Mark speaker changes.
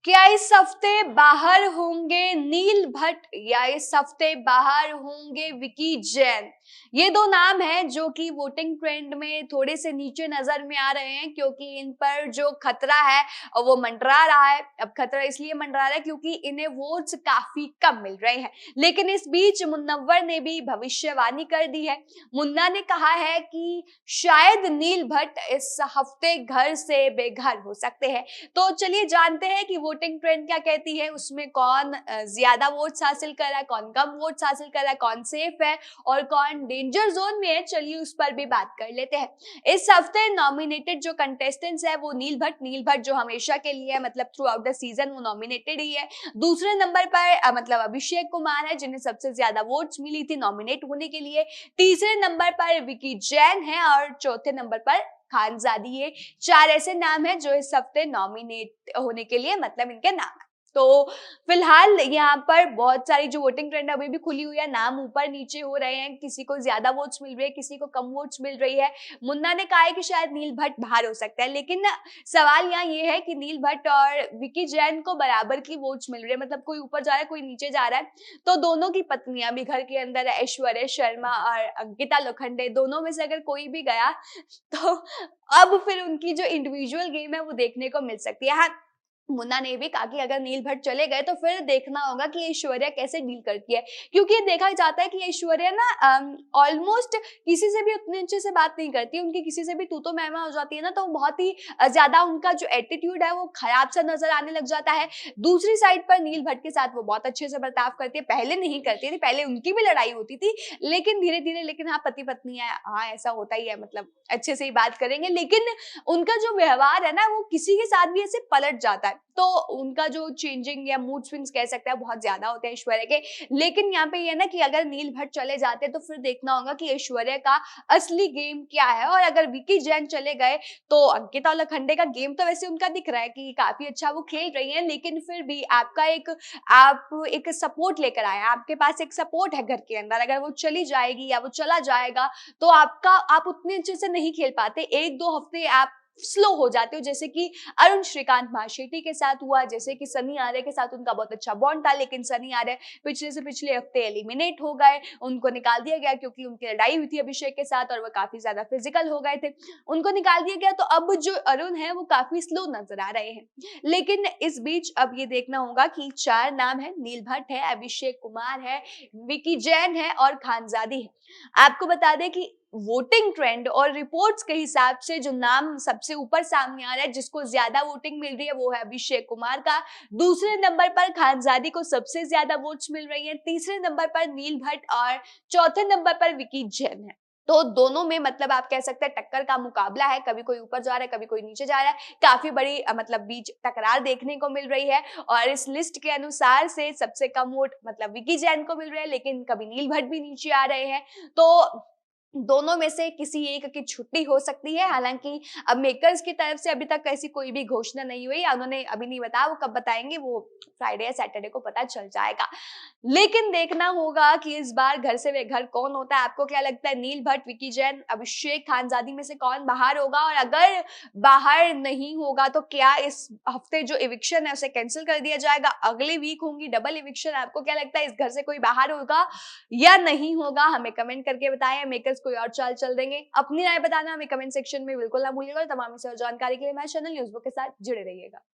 Speaker 1: क्या इस हफ्ते बाहर होंगे नील भट्ट या इस हफ्ते बाहर होंगे विकी जैन? ये दो नाम हैं जो कि वोटिंग ट्रेंड में थोड़े से नीचे नजर में आ रहे हैं, क्योंकि इन पर जो खतरा है वो मंडरा रहा है। अब खतरा इसलिए मंडरा रहा है क्योंकि इन्हें वोट्स काफी कम मिल रहे हैं। लेकिन इस बीच मुन्नव्वर ने भी भविष्यवाणी कर दी है। मुन्ना ने कहा है कि शायद नील भट्ट इस हफ्ते घर से बेघर हो सकते हैं। तो चलिए जानते हैं कि वोटिंग ट्रेंड क्या कहती है, उसमें कौन ज्यादा वोट्स हासिल कर रहा है, कौन कम वोट्स हासिल कर रहा है, कौन सेफ है और कौन डेंजर जोन में है। चलिए उस पर भी बात कर लेते हैं। इस हफ्ते नॉमिनेटेड जो कंटेस्टेंट्स है वो नील भट्ट जो हमेशा के लिए है, मतलब थ्रू आउट द सीजन वो नॉमिनेटेड ही है। दूसरे नंबर पर मतलब अभिषेक कुमार है, जिन्हें सबसे ज्यादा वोट्स मिली थी नॉमिनेट होने के लिए। तीसरे नंबर पर विकी जैन है और चौथे नंबर पर खानजादी। ये चार ऐसे नाम हैं जो इस हफ्ते नॉमिनेट होने के लिए मतलब इनके नाम है। तो फिलहाल यहाँ पर बहुत सारी जो वोटिंग ट्रेंड अभी भी खुली हुई है, नाम ऊपर नीचे हो रहे हैं, किसी को ज्यादा वोट्स मिल रही है, किसी को कम वोट्स मिल रही है। मुन्ना ने कहा है कि शायद नील भट्ट बाहर हो सकता है, लेकिन सवाल यहाँ ये है कि नील भट्ट और विकी जैन को बराबर की वोट्स मिल रही है, मतलब कोई ऊपर जा रहा है कोई नीचे जा रहा है। तो दोनों की पत्नियां भी घर के अंदर है, ऐश्वर्या शर्मा और अंकिता लोखंडे, दोनों में से अगर कोई भी गया तो अब फिर उनकी जो इंडिविजुअल गेम है वो देखने को मिल सकती है। हाँ, मुन्ना ने भी कहा कि अगर नील भट्ट चले गए तो फिर देखना होगा कि ऐश्वर्या कैसे डील करती है, क्योंकि ये देखा जाता है कि ऐश्वर्या ना ऑलमोस्ट किसी से भी उतने अच्छे से बात नहीं करती। उनकी किसी से भी तू तो मैं हो जाती है ना, तो बहुत ही ज्यादा उनका जो एटीट्यूड है वो खराब सा नजर आने लग जाता है। दूसरी साइड पर नील भट्ट के साथ वो बहुत अच्छे से बर्ताव करती है, पहले नहीं करती थी, पहले उनकी भी लड़ाई होती थी, लेकिन धीरे धीरे, लेकिन हाँ पति पत्नी है, हाँ ऐसा होता ही है, मतलब अच्छे से ही बात करेंगे, लेकिन उनका जो व्यवहार है ना वो किसी के साथ भी ऐसे पलट जाता है। तो उनका जो चेंजिंग या मूड स्विंग्स कह सकते हैं बहुत ज्यादा होते हैं ऐश्वर्या के। लेकिन यहाँ पे ये ना कि अगर नील भट्ट चले जाते तो फिर देखना होगा कि ऐश्वर्या का असली गेम क्या है। और अगर विकी जैन चले गए तो अंकिता लोखंडे का गेम तो वैसे उनका दिख रहा है कि काफी अच्छा वो खेल रही है, लेकिन फिर भी आप एक सपोर्ट लेकर आए, आपके पास एक सपोर्ट है घर के अंदर। अगर वो चली जाएगी या वो चला जाएगा तो आप उतने अच्छे से नहीं खेल पाते, एक दो हफ्ते आप स्लो हो जाते हो, जैसे कि अरुण श्रीकांत महाशेट्टी के साथ हुआ, जैसे कि सनी आर्य के साथ उनका बहुत अच्छा बॉन्ड था, लेकिन सनी आर्य पिछले से पिछले हफ्ते एलिमिनेट हो गए, उनको निकाल दिया गया क्योंकि उनकी लड़ाई हुई थी अभिषेक के साथ और वो काफी ज्यादा फिजिकल हो गए थे, उनको निकाल दिया गया। तो अब जो अरुण है वो काफी स्लो नजर आ रहे हैं। लेकिन इस बीच अब ये देखना होगा कि चार नाम है, नील भट्ट है, अभिषेक कुमार है, विकी जैन है और खानजादी है। आपको बता दें कि वोटिंग ट्रेंड और रिपोर्ट्स के हिसाब से जो नाम सबसे ऊपर सामने आ रहा है, जिसको ज्यादा वोटिंग मिल रही है, वो है अभिषेक कुमार का। दूसरे नंबर पर खानजादी को सबसे ज्यादा वोट्स मिल रही है, तीसरे नंबर पर नील भट्ट और चौथे नंबर पर विकी जैन है। तो दोनों में मतलब आप कह सकते हैं टक्कर का मुकाबला है, कभी कोई ऊपर जा रहा है कभी कोई नीचे जा रहा है, काफी बड़ी मतलब बीच टकरार देखने को मिल रही है। और इस लिस्ट के अनुसार से सबसे कम वोट मतलब विकी जैन को मिल रहे हैं, लेकिन कभी नील भट्ट भी नीचे आ रहे हैं। तो दोनों में से किसी एक की छुट्टी हो सकती है। हालांकि अब मेकर्स की तरफ से अभी तक ऐसी कोई भी घोषणा नहीं हुई, उन्होंने अभी नहीं बताया, वो कब बताएंगे वो फ्राइडे या सैटरडे को पता चल जाएगा। लेकिन देखना होगा कि इस बार घर से वे घर कौन होता है। आपको क्या लगता है, नील भट्ट, विकी जैन, अभिषेक, खानजादी में से कौन बाहर होगा? और अगर बाहर नहीं होगा तो क्या इस हफ्ते जो इविक्शन है उसे कैंसिल कर दिया जाएगा, अगले वीक होंगी डबल इविक्शन? आपको क्या लगता है, इस घर से कोई बाहर होगा या नहीं होगा? हमें कमेंट करके बताएं, मेकर्स कोई और चाल चल देंगे? अपनी राय बताना हमें कमेंट सेक्शन में बिल्कुल ना भूलिएगा। तमाम इस और जानकारी के लिए हमारे चैनल न्यूज़बुक के साथ जुड़े रहिएगा।